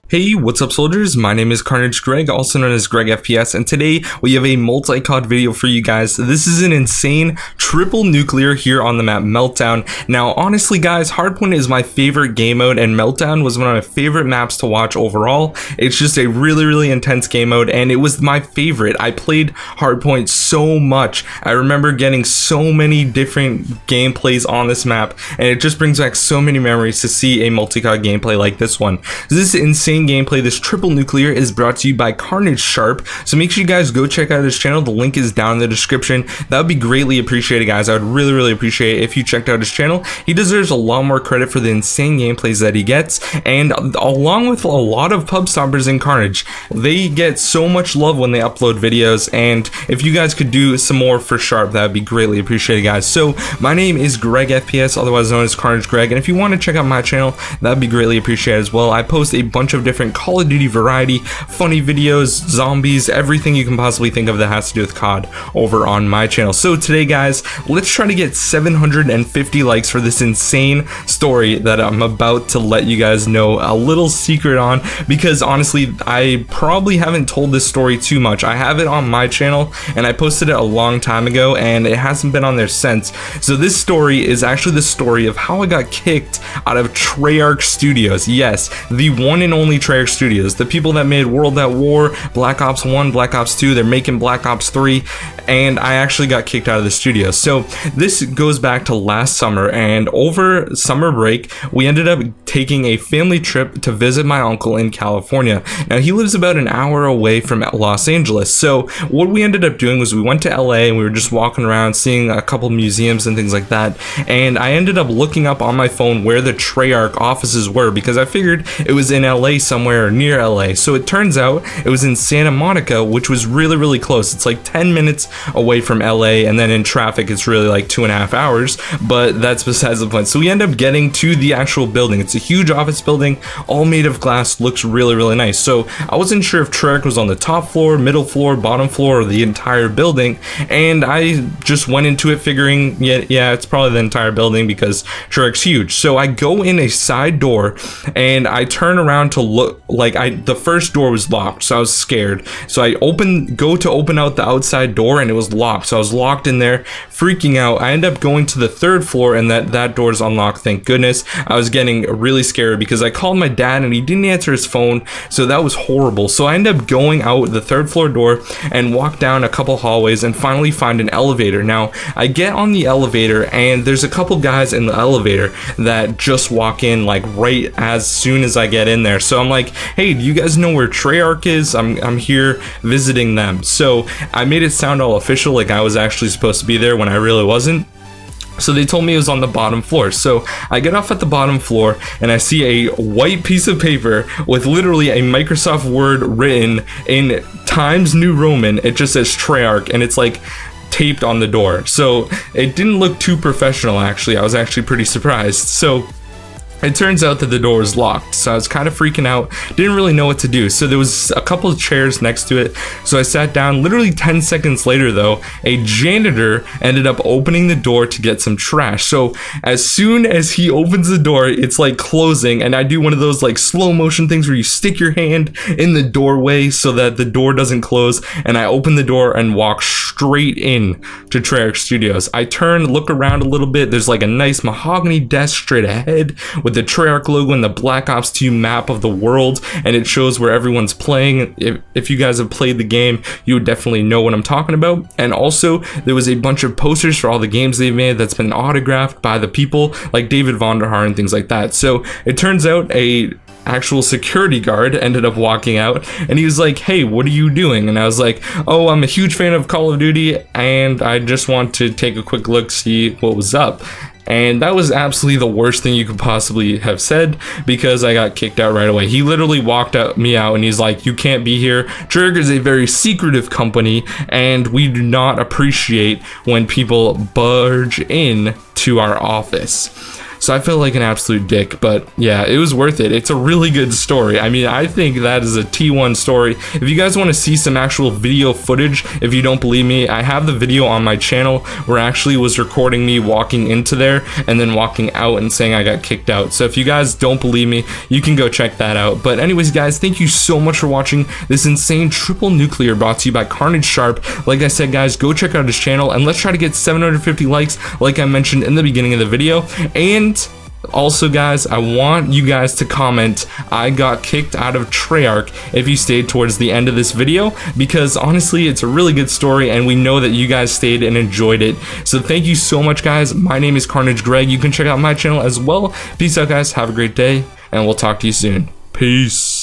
Hey, what's up soldiers? My name is KARNAGE Greg, also known as Greg FPS, and today we have a multi-COD video for you guys. This is an insane triple nuclear here on the map Meltdown. Now, honestly guys, Hardpoint is my favorite game mode, and Meltdown was one of my favorite maps to watch overall. It's just a really intense game mode, and it was my favorite. I played Hardpoint so much. I remember getting so many different gameplays on this map, and it just brings back so many memories to see a multi-COD gameplay like this one. This is insane gameplay. This triple nuclear is brought to you by KARNAGE Sharp, so make sure you guys go check out his channel. The link is down in the description. That would be greatly appreciated, guys. I would really appreciate it if you checked out his channel. He deserves a lot more credit for the insane gameplays that he gets, and along with a lot of pub stompers in KARNAGE, they get so much love when they upload videos, and if you guys could do some more for Sharp, that would be greatly appreciated, guys. So my name is Greg FPS, otherwise known as KARNAGE Greg, and if you want to check out my channel, that would be greatly appreciated as well. I post a bunch of different Call of Duty variety, funny videos, zombies, everything you can possibly think of that has to do with COD over on my channel. So today guys, let's try to get 750 likes for this insane story that I'm about to let you guys know a little secret on, because honestly I probably haven't told this story too much. I have it on my channel and I posted it a long time ago and it hasn't been on there since. So this story is actually the story of how I got kicked out of Treyarch Studios. Yes, the one and only Treyarch Studios, the people that made World at War, Black Ops 1, Black Ops 2, they're making Black Ops 3, and I actually got kicked out of the studio. So this goes back to last summer, and over summer break we ended up taking a family trip to visit my uncle in California. Now he lives about an hour away from Los Angeles, so what we ended up doing was we went to LA and we were just walking around seeing a couple museums and things like that, and I ended up looking up on my phone where the Treyarch offices were because I figured it was in LA somewhere near LA. So it turns out it was in Santa Monica, which was really close. It's like 10 minutes away from LA, and then in traffic it's really like 2.5 hours, but that's besides the point. So we end up getting to the actual building. It's a huge office building, all made of glass, looks really nice. So I wasn't sure if Treyarch was on the top floor, middle floor, bottom floor, or the entire building, and I just went into it figuring yeah it's probably the entire building because Treyarch's huge. So I go in a side door and I turn around to look, like the first door was locked, so I was scared. So I go to open out the outside door and it was locked, so I was locked in there freaking out. I end up going to the third floor and that door is unlocked, thank goodness. I was getting really scared because I called my dad and he didn't answer his phone, so that was horrible. So I end up going out the third floor door and walk down a couple hallways and finally find an elevator. Now I get on the elevator and there's a couple guys in the elevator that just walk in like right as soon as I get in there. So I'm like, hey, do you guys know where Treyarch is? I'm here visiting them. So I made it sound all official, like I was actually supposed to be there when I really wasn't. So they told me it was on the bottom floor. So I get off at the bottom floor and I see a white piece of paper with literally a Microsoft Word written in Times New Roman. It just says Treyarch and it's like taped on the door. So it didn't look too professional actually. I was actually pretty surprised. So it turns out that the door was locked, so I was kind of freaking out, didn't really know what to do. So there was a couple of chairs next to it, so I sat down. Literally 10 seconds later though, a janitor ended up opening the door to get some trash. So as soon as he opens the door, it's like closing, and I do one of those like slow motion things where you stick your hand in the doorway so that the door doesn't close, and I open the door and walk straight in to Treyarch Studios. I turn, look around a little bit, there's like a nice mahogany desk straight ahead with the Treyarch logo and the Black Ops 2 map of the world, and it shows where everyone's playing. If you guys have played the game, you would definitely know what I'm talking about. And also there was a bunch of posters for all the games they've made that's been autographed by the people like David Vonderhaar and things like that. So it turns out a actual security guard ended up walking out and he was like, hey, what are you doing? And I was like, oh, I'm a huge fan of Call of Duty and I just want to take a quick look, see what was up. And that was absolutely the worst thing you could possibly have said, because I got kicked out right away. He literally walked me out and he's like, you can't be here. Treyarch is a very secretive company and we do not appreciate when people barge in to our office. So I felt like an absolute dick, but yeah, it was worth it. It's a really good story. I mean, I think that is a T1 story. If you guys want to see some actual video footage, if you don't believe me, I have the video on my channel where I actually was recording me walking into there and then walking out and saying I got kicked out. So if you guys don't believe me, you can go check that out. But anyways, guys, thank you so much for watching this insane triple nuclear brought to you by KARNAGE Sharp. Like I said, guys, go check out his channel and let's try to get 750 likes like I mentioned in the beginning of the video. And also, guys, I want you guys to comment I got kicked out of Treyarch if you stayed towards the end of this video, because honestly it's a really good story and we know that you guys stayed and enjoyed it. So thank you so much, guys. My name is KARNAGE Greg. You can check out my channel as well. Peace out, guys. Have a great day and we'll talk to you soon. Peace.